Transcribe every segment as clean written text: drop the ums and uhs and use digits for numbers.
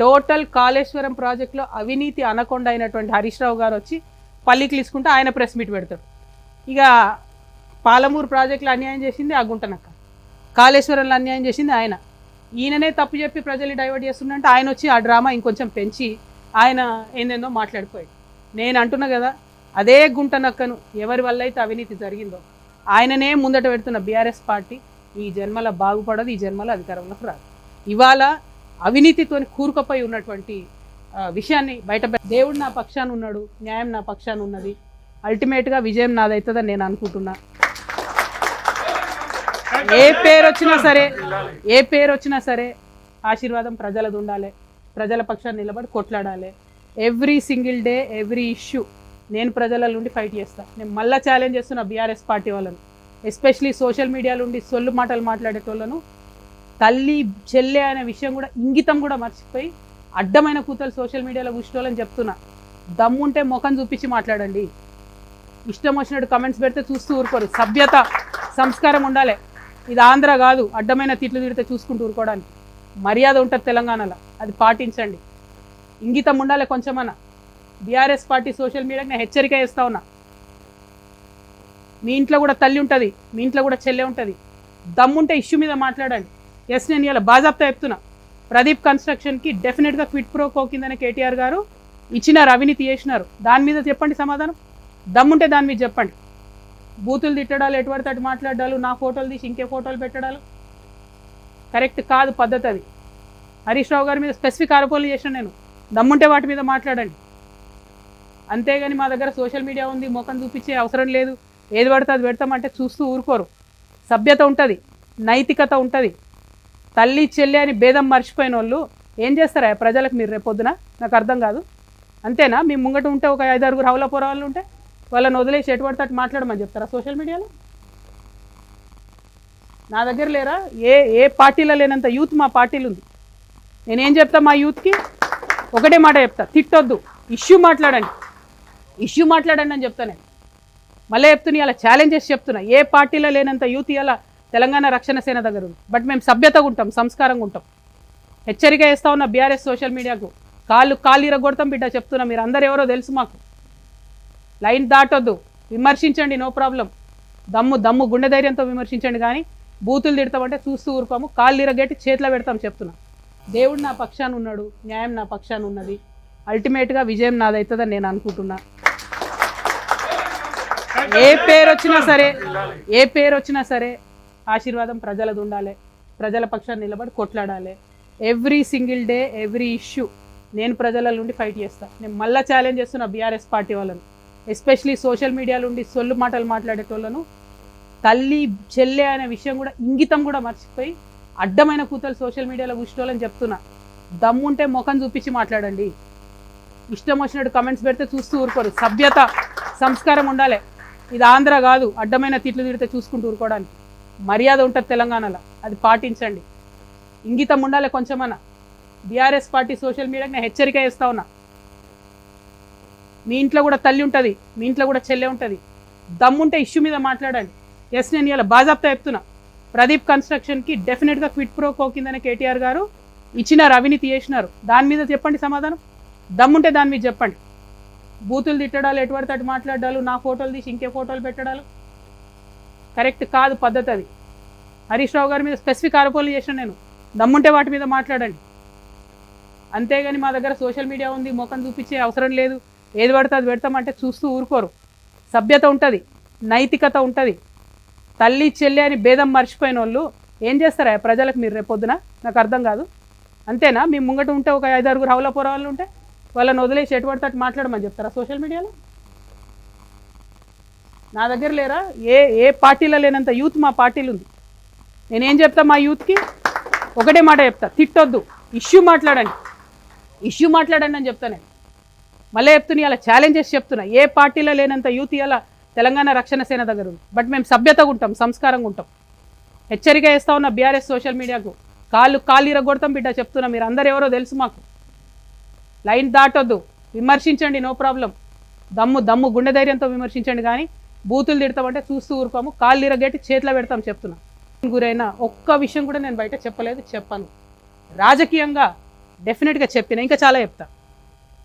Total Kaleshwaram ప్రాజెక్టులో అవినీతి anaconda అయినటువంటి హరీష్ రావు గారు వచ్చి పల్లికి తీసుకుంటే ఆయన ప్రెస్ మీట్ పెడతాడు. ఇక పాలమూరు ప్రాజెక్టులో అన్యాయం చేసింది ఆ గుంటనక్క, కాళేశ్వరంలో అన్యాయం చేసింది ఆయన. ఈయననే తప్పు చెప్పి ప్రజల్ని డైవర్ట్ చేస్తుండంటే ఆయన వచ్చి ఆ డ్రామా ఇంకొంచెం పెంచి ఆయన ఏందేందో మాట్లాడిపోయాడు. నేను అంటున్నా కదా, అదే గుంటనక్కను ఎవరి వల్ల అయితే అవినీతి జరిగిందో ఆయననే ముందట పెడుతున్న బీఆర్ఎస్ పార్టీ ఈ జన్మల బాగుపడదు, ఈ జన్మల అధికారంలోకి రాదు. ఇవాళ అవినీతితో కూరుకుపోయి ఉన్నటువంటి విషయాన్ని బయట దేవుడు నా పక్షాన ఉన్నాడు, న్యాయం నా పక్షాన ఉన్నది, అల్టిమేట్గా విజయం నాదవుతుందని నేను అనుకుంటున్నా. ఏ పేరు వచ్చినా సరే ఆశీర్వాదం ప్రజలది ఉండాలి, ప్రజల పక్షాన్ని నిలబడి కొట్లాడాలి. Every single day every issue నేను ప్రజల నుండి ఫైట్ చేస్తాను. నేను మళ్ళీ ఛాలెంజ్ చేస్తున్నా బీఆర్ఎస్ పార్టీ వాళ్ళను, ఎస్పెషలీ సోషల్ మీడియా నుండి సొల్లు మాటలు మాట్లాడేటోళ్ళను. తల్లి చెల్లె అనే విషయం కూడా ఇంగితం కూడా మర్చిపోయి అడ్డమైన కూతలు సోషల్ మీడియాలో కూర్చోవాలని చెప్తున్నా. దమ్ముంటే ముఖం చూపించి మాట్లాడండి. ఇష్టం వచ్చినట్టు కమెంట్స్ పెడితే చూస్తూ ఊరుకోరు. సభ్యత సంస్కారం ఉండాలి. ఇది ఆంధ్ర కాదు, అడ్డమైన తిట్లు తిడితే చూసుకుంటూ ఊరుకోవడానికి. మర్యాద ఉంటుంది తెలంగాణలో, అది పాటించండి. ఇంగితం ఉండాలి కొంచెమన్నా. బీఆర్ఎస్ పార్టీ సోషల్ మీడియాకి నేను హెచ్చరిక చేస్తా ఉన్నా. మీ ఇంట్లో కూడా తల్లి ఉంటుంది, మీ ఇంట్లో కూడా చెల్లె ఉంటుంది. దమ్ముంటే ఇష్యూ మీద మాట్లాడండి. ఎస్, నేను ఇలా బాజాప్తా చెప్తున్నా. ప్రదీప్ కన్స్ట్రక్షన్కి డెఫినెట్గా క్విట్ ప్రో కో కిందనే కేటీఆర్ గారు ఇచ్చినారు, అవినీతి చేసినారు. దాని మీద చెప్పండి సమాధానం. దమ్ముంటే దాని మీద చెప్పండి. బూతులు తిట్టడాలు, ఎటువంటి అటు మాట్లాడాలు, నా ఫోటోలు తీసి ఇంకే ఫోటోలు పెట్టడాలు కరెక్ట్ కాదు, పద్ధతి అది. హరీష్ రావు గారి మీద స్పెసిఫిక్ ఆరోపణలు చేసిన నేను. దమ్ముంటే వాటి మీద మాట్లాడండి. అంతేగాని మా దగ్గర సోషల్ మీడియా ఉంది, ముఖం చూపించే అవసరం లేదు, ఏది పడితే అది పెడతామంటే చూస్తూ ఊరుకోరు. సభ్యత ఉంటుంది, నైతికత ఉంటుంది. తల్లి చెల్లి అని భేదం మర్చిపోయిన వాళ్ళు ఏం చేస్తారా ప్రజలకు మీరు రేపొద్దున? నాకు అర్థం కాదు. అంతేనా? మీ ముంగట ఉంటే ఒక 5-6 హౌలపోర వాళ్ళు ఉంటే వాళ్ళని వదిలేసి ఎటు పడితే అటు మాట్లాడమని చెప్తారా సోషల్ మీడియాలో? నా దగ్గర లేరా? ఏ పార్టీలో లేనంత యూత్ మా పార్టీలు ఉంది. నేనేం చెప్తా మా యూత్కి? ఒకటే మాట చెప్తా, తిట్టొద్దు, ఇష్యూ మాట్లాడండి అని చెప్తా నేను. మళ్ళీ చెప్తున్నా, ఇలా ఛాలెంజ్ చేసి చెప్తున్నా. ఏ పార్టీలో లేనంత యూత్ ఇలా తెలంగాణ రక్షణ సేన దగ్గర ఉంది. బట్ మేము సభ్యతగా ఉంటాం, సంస్కారంగా ఉంటాం. హెచ్చరిక చేస్తా ఉన్న బీఆర్ఎస్ సోషల్ మీడియాకు, కాళ్ళు ఇరగొడతాం బిడ్డ చెప్తున్నా. మీరు అందరు ఎవరో తెలుసు మాకు. లైన్ దాటొద్దు, విమర్శించండి, నో ప్రాబ్లం. దమ్ము గుండె ధైర్యంతో విమర్శించండి. కానీ బూతులు తిడతామంటే చూస్తూ ఊరుకోము, కాళ్ళు ఇరగట్టి చేతిలో పెడతాం చెప్తున్నా. దేవుడు నా పక్షాన ఉన్నాడు, న్యాయం నా పక్షాన ఉన్నది, అల్టిమేట్గా విజయం నాదవుతుందని నేను అనుకుంటున్నా. ఏ పేరు వచ్చినా సరే ఆశీర్వాదం ప్రజలది ఉండాలి, ప్రజల పక్షాన్ని నిలబడి కొట్లాడాలి. Every single day every issue నేను ప్రజల నుండి ఫైట్ చేస్తాను. నేను మళ్ళీ ఛాలెంజ్ చేస్తున్నా బీఆర్ఎస్ పార్టీ వాళ్ళను, ఎస్పెషలీ సోషల్ మీడియా నుండి సొల్లు మాటలు మాట్లాడేటోళ్ళను. తల్లి చెల్లె అనే విషయం కూడా ఇంగితం కూడా మర్చిపోయి అడ్డమైన కూతలు సోషల్ మీడియాలో కూర్చోవాలని చెప్తున్నా. దమ్ముంటే ముఖం చూపించి మాట్లాడండి. ఇష్టం వచ్చినట్టు కమెంట్స్ పెడితే చూస్తూ ఊరుకోరు. సభ్యత సంస్కారం ఉండాలి. ఇది ఆంధ్ర కాదు, అడ్డమైన తిట్లు తిడితే చూసుకుంటూ ఊరుకోవడానికి. మర్యాద ఉంటుంది తెలంగాణలో, అది పాటించండి. ఇంగితం ఉండాలి కొంచెమన్నా. బీఆర్ఎస్ పార్టీ సోషల్ మీడియాకి నేను హెచ్చరిక చేస్తా ఉన్నా. మీ ఇంట్లో కూడా తల్లి ఉంటుంది, మీ ఇంట్లో కూడా చెల్లె ఉంటుంది. దమ్ముంటే ఇష్యూ మీద మాట్లాడండి. ఎస్, నేను ఇలా బాజాప్తా చెప్తున్నా. ప్రదీప్ కన్స్ట్రక్షన్కి డెఫినెట్గా క్విట్ ప్రో కో కిందనే కేటీఆర్ గారు ఇచ్చినారు, అవినీతి చేసినారు. దాని మీద చెప్పండి సమాధానం. దమ్ముంటే దాని మీద చెప్పండి. బూతులు తిట్టడాలు, ఎటు పడితే అటు మాట్లాడాలు, నా ఫోటోలు తీసి ఇంకే ఫోటోలు పెట్టడాలు కరెక్ట్ కాదు, పద్ధతి అది. హరీష్ రావు గారి మీద స్పెసిఫిక్ ఆరోపణలు చేసిన నేను. దమ్ముంటే వాటి మీద మాట్లాడండి. అంతేగాని మా దగ్గర సోషల్ మీడియా ఉంది, ముఖం చూపించే అవసరం లేదు, ఏది పడితే అది పెడతామంటే చూస్తూ ఊరుకోరు. సభ్యత ఉంటుంది, నైతికత ఉంటుంది. తల్లి చెల్లి అని భేదం మర్చిపోయిన వాళ్ళు ఏం చేస్తారా ప్రజలకు మీరు రేపొద్దున? నాకు అర్థం కాదు. అంతేనా? మీ ముంగట ఉంటే ఒక 5-6 హౌలపోర వాళ్ళు ఉంటే వాళ్ళని వదిలేసి ఎటు పడితే అటు మాట్లాడమని చెప్తారా సోషల్ మీడియాలో? నా దగ్గర లేరా? ఏ పార్టీలో లేనంత యూత్ మా పార్టీలు ఉంది. నేనేం చెప్తా మా యూత్కి? ఒకటే మాట చెప్తా, తిట్టొద్దు, ఇష్యూ మాట్లాడండి అని చెప్తా నేను. మళ్ళీ చెప్తున్నా, ఇలా ఛాలెంజ్ చేసి చెప్తున్నా. ఏ పార్టీలో లేనంత యూత్ ఇలా తెలంగాణ రక్షణ సేన దగ్గర ఉంది. బట్ మేము సభ్యతగా ఉంటాం, సంస్కారంగా ఉంటాం. హెచ్చరిక చేస్తా ఉన్న బీఆర్ఎస్ సోషల్ మీడియాకు, కాళ్ళు ఇరగొడతాం బిడ్డ చెప్తున్నా. మీరు అందరు ఎవరో తెలుసు మాకు. లైన్ దాటొద్దు, విమర్శించండి, నో ప్రాబ్లం. దమ్ము గుండె ధైర్యంతో విమర్శించండి. కానీ బూతులు తిడతామంటే చూస్తూ ఊరుకోము, కాళ్ళు ఇరగట్టి చేతిలో పెడతాం చెప్తున్నా. గురైన ఒక్క విషయం కూడా నేను బయట చెప్పలేదు, చెప్పాను. రాజకీయంగా డెఫినెట్గా చెప్పిన, ఇంకా చాలా చెప్తా.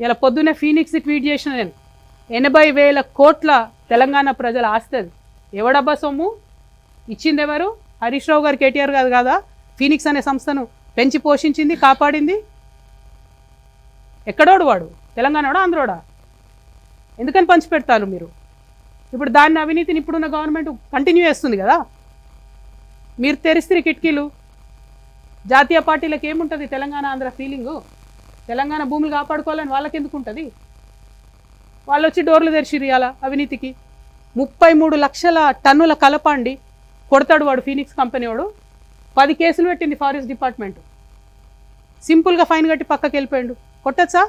ఇలా పొద్దున్నే ఫీనిక్స్ ట్వీట్ చేసిన నేను, 80,000 కోట్ల తెలంగాణ ప్రజల ఆస్తి అది. ఎవడబ్బా సొమ్ము ఇచ్చింది ఎవరు? హరీష్ రావు గారు, కేటీఆర్ గారు కాదా ఫీనిక్స్ అనే సంస్థను పెంచి పోషించింది, కాపాడింది? ఎక్కడోడు వాడు? తెలంగాణోడా ఆంధ్రోడా? ఎందుకని పంచిపెడతారు మీరు? ఇప్పుడు దాన్ని అవినీతిని ఇప్పుడున్న గవర్నమెంట్ కంటిన్యూ చేస్తుంది కదా. మీరు తెరిస్తే కిటికీలు. జాతీయ పార్టీలకు ఏముంటుంది తెలంగాణ ఆంధ్ర ఫీలింగు? తెలంగాణ భూములు కాపాడుకోవాలని వాళ్ళకి ఎందుకు ఉంటుంది? వాళ్ళు వచ్చి డోర్లు తెరిచిరు ఇవాళ అవినీతికి. 33 లక్షల టన్నుల కలప అండి కొడతాడు వాడు, ఫీనిక్స్ కంపెనీ వాడు. 10 కేసులు పెట్టింది ఫారెస్ట్ డిపార్ట్మెంట్. సింపుల్గా ఫైన్ కట్టి పక్కకి వెళ్ళిపోయాడు. కొట్టచ్చా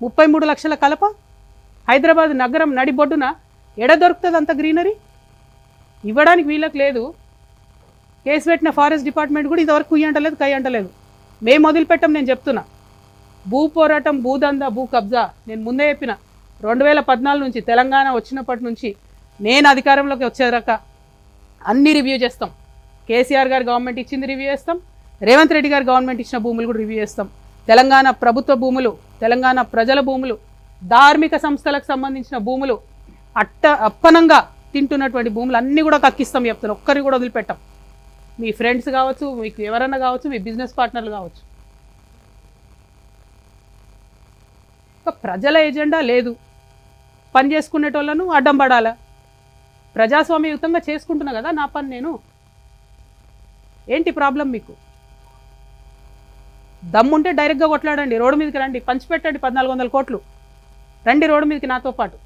33 లక్షల కలప? హైదరాబాద్ నగరం నడిబొడ్డున ఎడ దొరుకుతుంది అంత గ్రీనరీ? ఇవ్వడానికి వీళ్ళకి లేదు. కేసు పెట్టిన ఫారెస్ట్ డిపార్ట్మెంట్ కూడా ఇంతవరకు కుయ్యి అంటలేదు, కై అంటలేదు. మేము వదిలిపెట్టాం. నేను చెప్తున్నా, భూ పోరాటం, భూదందా, భూ కబ్జా నేను ముందే చెప్పిన. 2014 నుంచి తెలంగాణ వచ్చినప్పటి నుంచి నేను అధికారంలోకి వచ్చేదాకా అన్ని రివ్యూ చేస్తాం. కేసీఆర్ గారు గవర్నమెంట్ ఇచ్చింది రివ్యూ చేస్తాం, రేవంత్ రెడ్డి గారు గవర్నమెంట్ ఇచ్చిన భూములు కూడా రివ్యూ చేస్తాం. తెలంగాణ ప్రభుత్వ భూములు, తెలంగాణ ప్రజల భూములు, ధార్మిక సంస్థలకు సంబంధించిన భూములు, అప్పనంగా తింటున్నటువంటి భూములు అన్నీ కూడా కక్కిస్తాం చెప్తాను. ఒక్కరిని కూడా వదిలిపెట్టాం. మీ ఫ్రెండ్స్ కావచ్చు, మీకు ఎవరన్నా కావచ్చు, మీ బిజినెస్ పార్ట్నర్లు కావచ్చు. ప్రజల ఎజెండా లేదు, పని చేసుకునేటోళ్ళను అడ్డం పడాలా? ప్రజాస్వామ్యయుతంగా చేసుకుంటున్నా కదా నా పని నేను. ఏంటి ప్రాబ్లం మీకు? దమ్ముంటే డైరెక్ట్గా కొట్లాడండి, రోడ్డు మీదకి రండి, పంచిపెట్టండి 1400 కోట్లు. రండి రోడ్డు మీదకి నాతో పాటు,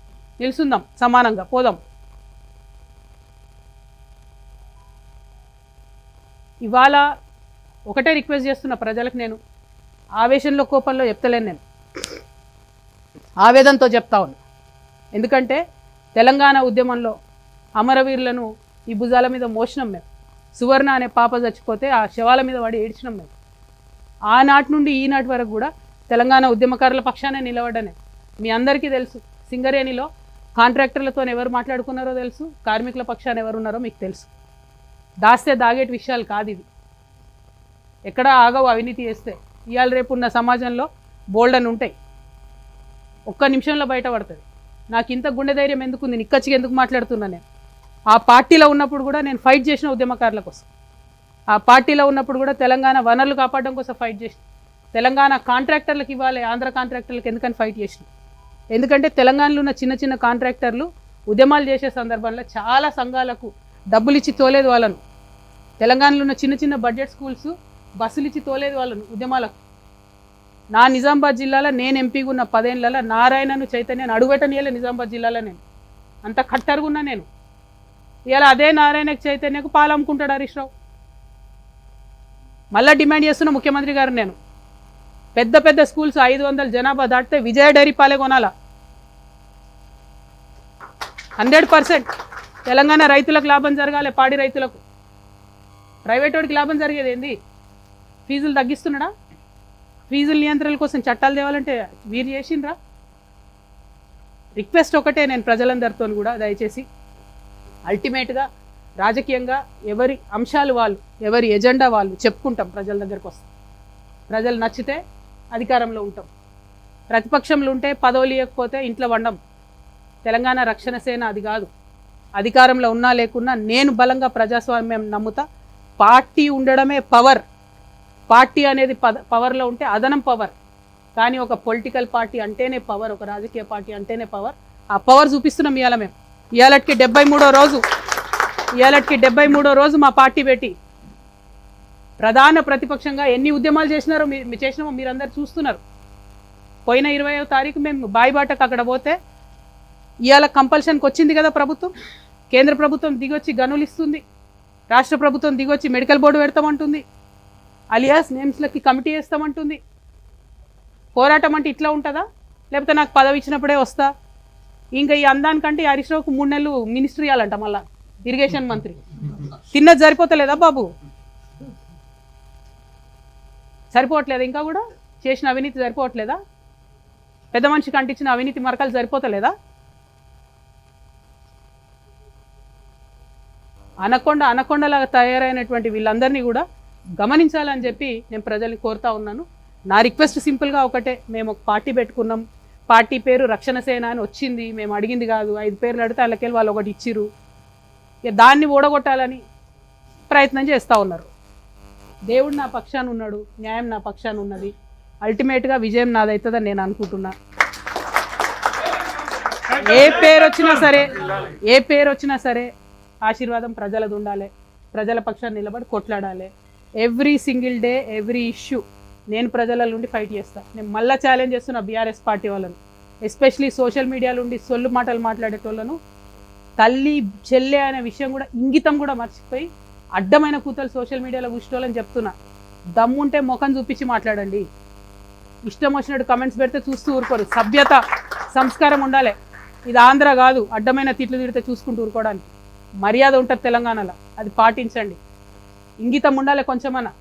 నిలుసుందాం, సమానంగా పోదాం. ఇవాళ ఒకటే రిక్వెస్ట్ చేస్తున్న ప్రజలకు, నేను ఆవేశంలో కోపంలో చెప్తలేను, నేను ఆవేదనతో చెప్తా ఉన్నా. ఎందుకంటే తెలంగాణ ఉద్యమంలో అమరవీరులను ఈ భుజాల మీద మోసినాం మేము. సువర్ణ అనే పాప చచ్చిపోతే ఆ శవాల మీద పడి ఏడ్చినాం మేము. ఆనాటి నుండి ఈనాటి వరకు కూడా తెలంగాణ ఉద్యమకారుల పక్షానే నిలబడ్డానే. మీ అందరికీ తెలుసు, సింగరేణిలో కాంట్రాక్టర్లతో ఎవరు మాట్లాడుకున్నారో తెలుసు, కార్మికుల పక్షాన ఎవరు ఉన్నారో మీకు తెలుసు. దాస్తే దాగేటి విషయాలు కాదు ఇవి. ఎక్కడ ఆగవు అవినీతి చేస్తే. ఇవాళ రేపు ఉన్న సమాజంలో బోల్డన్ ఉంటాయి, ఒక్క నిమిషంలో బయటపడుతుంది. నాకు ఇంత గుండె ధైర్యం ఎందుకుంది, నిక్కచ్చిగా ఎందుకు మాట్లాడుతున్నా? నేను ఆ పార్టీలో ఉన్నప్పుడు కూడా నేను ఫైట్ చేసిన ఉద్యమకారుల కోసం. ఆ పార్టీలో ఉన్నప్పుడు కూడా తెలంగాణ వనరులు కాపాడడం కోసం ఫైట్ చేసిన. తెలంగాణ కాంట్రాక్టర్లకు ఇవ్వాలి, ఆంధ్ర కాంట్రాక్టర్లకు ఎందుకని ఫైట్ చేసిన? ఎందుకంటే తెలంగాణలో ఉన్న చిన్న చిన్న కాంట్రాక్టర్లు ఉద్యమాలు చేసే సందర్భంలో చాలా సంఘాలకు డబ్బులు ఇచ్చి తోలేదు వాళ్ళను. తెలంగాణలో ఉన్న చిన్న చిన్న బడ్జెట్ స్కూల్స్ బస్సులు ఇచ్చి తోలేదు వాళ్ళను ఉద్యమాలకు. నా నిజామాబాద్ జిల్లాలో నేను ఎంపీగా ఉన్న 10 ఏళ్లలో నారాయణను, చైతన్యను అడుగుపెట్టనీయలే నిజామాబాద్ జిల్లాలో. నేను అంత కట్టరుగున్నా. నేను ఇలా అదే నారాయణకు, చైతన్యకు పాలు అమ్ముకుంటాడు హరీష్ రావు. మళ్ళీ డిమాండ్ చేస్తున్న ముఖ్యమంత్రి గారు, నేను పెద్ద పెద్ద స్కూల్స్ 500 జనాభా దాటితే విజయ డైరీ పాలే కొనాలా. 100% తెలంగాణ రైతులకు లాభం జరగాలి, పాడి రైతులకు. ప్రైవేట్ వాడికి లాభం జరిగేది ఏంది? ఫీజులు తగ్గిస్తున్నాడా? ఫీజుల నియంత్రణ కోసం చట్టాలు తేవాలంటే వీరు చేసిండ్రా? రిక్వెస్ట్ ఒకటే నేను ప్రజలందరితో కూడా, దయచేసి అల్టిమేట్గా రాజకీయంగా ఎవరి అంశాలు వాళ్ళు, ఎవరి ఎజెండా వాళ్ళు చెప్పుకుంటాం, ప్రజల దగ్గరకు వస్తాం. ప్రజలు నచ్చితే అధికారంలో ఉంటాం, ప్రతిపక్షంలో ఉంటే పదవులు ఇవ్వకపోతే ఇంట్లో వండం. తెలంగాణ రక్షణ సేన అది కాదు. అధికారంలో ఉన్నా లేకున్నా నేను బలంగా ప్రజాస్వామ్యం నమ్ముతా. పార్టీ ఉండడమే పవర్. పార్టీ అనేది పవర్లో ఉంటే అదనం పవర్. కానీ ఒక పొలిటికల్ పార్టీ అంటేనే పవర్, ఒక రాజకీయ పార్టీ అంటేనే పవర్. ఆ పవర్ చూపిస్తున్నాం ఇవాళ మేము. ఇవాళకి 73వ రోజు మా పార్టీ పెట్టి ప్రధాన ప్రతిపక్షంగా ఎన్ని ఉద్యమాలు చేసినామో మీరందరూ చూస్తున్నారు. పోయిన 20వ తారీఖు మేము బాయిబాటకు అక్కడ పోతే ఇవాళ కంపల్షన్కి వచ్చింది కదా ప్రభుత్వం. కేంద్ర ప్రభుత్వం దిగొచ్చి గనులు ఇస్తుంది, రాష్ట్ర ప్రభుత్వం దిగొచ్చి మెడికల్ బోర్డు పెడతామంటుంది, అలియాస్ నేమ్స్లకి కమిటీ వేస్తామంటుంది. పోరాటం అంటే ఇట్లా ఉంటుందా? లేకపోతే నాకు పదవి ఇచ్చినప్పుడే వస్తా? ఇంకా ఈ అందానికంటే హరీష్ రావుకు 3 నెలలు మినిస్ట్రీ ఇవ్వాలంట, మళ్ళా ఇరిగేషన్ మంత్రి. తిన్నది సరిపోతలేదా బాబు? సరిపోవట్లేదా? ఇంకా కూడా చేసిన అవినీతి సరిపోవట్లేదా? పెద్ద మనిషికి అంటించిన అవినీతి మరకలు సరిపోతలేదా? అనకొండలాగా తయారైనటువంటి వీళ్ళందరినీ కూడా గమనించాలని చెప్పి నేను ప్రజల్ని కోరుతా ఉన్నాను. నా రిక్వెస్ట్ సింపుల్గా ఒకటే, మేము ఒక పార్టీ పెట్టుకున్నాం, పార్టీ పేరు రక్షణ సేన అని వచ్చింది, మేము అడిగింది కాదు, 5 పేర్లు అడిగితే వాళ్ళకెళ్ళి వాళ్ళు ఒకటి ఇచ్చిర్రు, ఇక దాన్ని ఓడగొట్టాలని ప్రయత్నం చేస్తూ ఉన్నారు. దేవుడు నా పక్షాన ఉన్నాడు, న్యాయం నా పక్షాన ఉన్నది, అల్టిమేట్గా విజయం నాదవుతుందని నేను అనుకుంటున్నా. ఏ పేరు వచ్చినా సరే ఆశీర్వాదం ప్రజలది ఉండాలి, ప్రజల పక్షాన్ని నిలబడి కొట్లాడాలి. Every single day every issue నేను ప్రజల నుండి ఫైట్ చేస్తాను. నేను మళ్ళీ ఛాలెంజ్ చేస్తున్నా బీఆర్ఎస్ పార్టీ వాళ్ళను, ఎస్పెషలీ సోషల్ మీడియా నుండి సొల్లు మాటలు మాట్లాడేటోళ్ళను, తల్లి చెల్లె అనే విషయం కూడా ఇంగితం కూడా మర్చిపోయి అడ్డమైన కూతలు సోషల్ మీడియాలో కూర్చోవాలని చెప్తున్నా. దమ్ముంటే ముఖం చూపించి మాట్లాడండి. ఇష్టం వచ్చినట్టు కమెంట్స్ పెడితే చూస్తూ ఊరుకోరు. సభ్యత సంస్కారం ఉండాలి. ఇది ఆంధ్ర కాదు, అడ్డమైన తిట్లు తిడితే చూసుకుంటూ ఊరుకోవడానికి. మర్యాద ఉంటుంది తెలంగాణలో, అది పాటించండి. ఇంగితం ఉండాలి కొంచెమన్నా.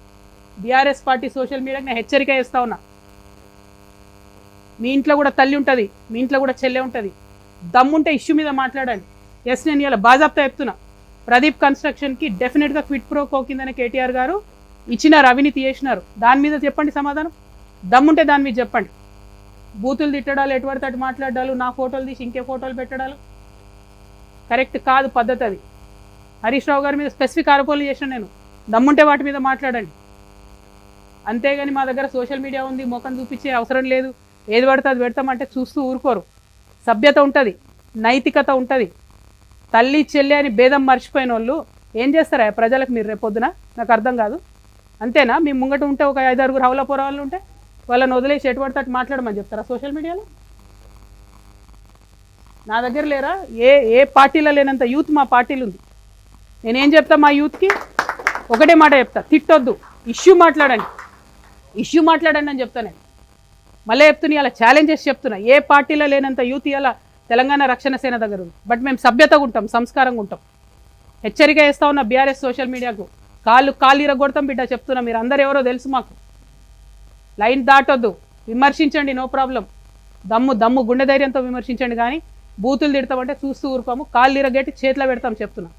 బీఆర్ఎస్ పార్టీ సోషల్ మీడియాకి నేను హెచ్చరిక చేస్తా ఉన్నా. మీ ఇంట్లో కూడా తల్లి ఉంటుంది, మీ ఇంట్లో కూడా చెల్లె ఉంటుంది. దమ్ముంటే ఇష్యూ మీద మాట్లాడండి. ఎస్, నేను ఇలా బాజాప్తా చెప్తున్నా, ప్రదీప్ కన్స్ట్రక్షన్కి డెఫినెట్గా క్విట్ ప్రో కో కిందనే కేటీఆర్ గారు ఇచ్చినారు, అవినీతి చేసినారు. దాని మీద చెప్పండి సమాధానం. దమ్ముంటే దాని మీద చెప్పండి. బూతులు తిట్టడాలు, ఎటువంటి అటు మాట్లాడాలు, నా ఫోటోలు తీసి ఇంకే ఫోటోలు పెట్టడాలు కరెక్ట్ కాదు, పద్ధతి అది. హరీష్ రావు గారి మీద స్పెసిఫిక్ ఆరోపణలు చేసిన నేను. దమ్ముంటే వాటి మీద మాట్లాడండి. అంతేగాని మా దగ్గర సోషల్ మీడియా ఉంది, ముఖం చూపించే అవసరం లేదు, ఏది పడితే అది పెడతామంటే చూస్తూ ఊరుకోరు. సభ్యత ఉంటుంది, నైతికత ఉంటుంది. తల్లి చెల్లి అని భేదం మర్చిపోయిన వాళ్ళు ఏం చేస్తారా ప్రజలకు? మీరు రేపొద్దున నాకు అర్థం కాదు. అంతేనా? మీ ముంగట ఉంటే ఒక 5-6 హౌలపుర వాళ్ళు ఉంటే వాళ్ళని వదిలేసి ఎటువంటి అటు మాట్లాడమని చెప్తారా సోషల్ మీడియాలో? నా దగ్గర లేరా? ఏ పార్టీలో లేనంత యూత్ మా పార్టీలు ఉంది. నేనేం చెప్తా మా యూత్కి? ఒకటే మాట చెప్తా, తిట్టొద్దు, ఇష్యూ మాట్లాడండి అని చెప్తా. నేను మళ్ళీ చెప్తున్నా, ఇలా ఛాలెంజ్ చేసి చెప్తున్నా, ఏ పార్టీలో లేనంత యూత్ ఇలా తెలంగాణ రక్షణ సేన దగ్గర ఉంది. బట్ మేము సభ్యతగా ఉంటాం, సంస్కారంగా ఉంటాం. హెచ్చరిక చేస్తా ఉన్న బీఆర్ఎస్ సోషల్ మీడియాకు, కాళ్ళు ఇరగొడతాం బిడ్డ చెప్తున్నా. మీరు అందరు ఎవరో తెలుసు మాకు. లైన్ దాటొద్దు, విమర్శించండి, నో ప్రాబ్లం. దమ్ము గుండె ధైర్యంతో విమర్శించండి, కానీ బూతులు తిడతామంటే చూస్తూ ఊరుకోము. కాళ్ళు ఇరగట్టి చేతిలో పెడతాం చెప్తున్నా.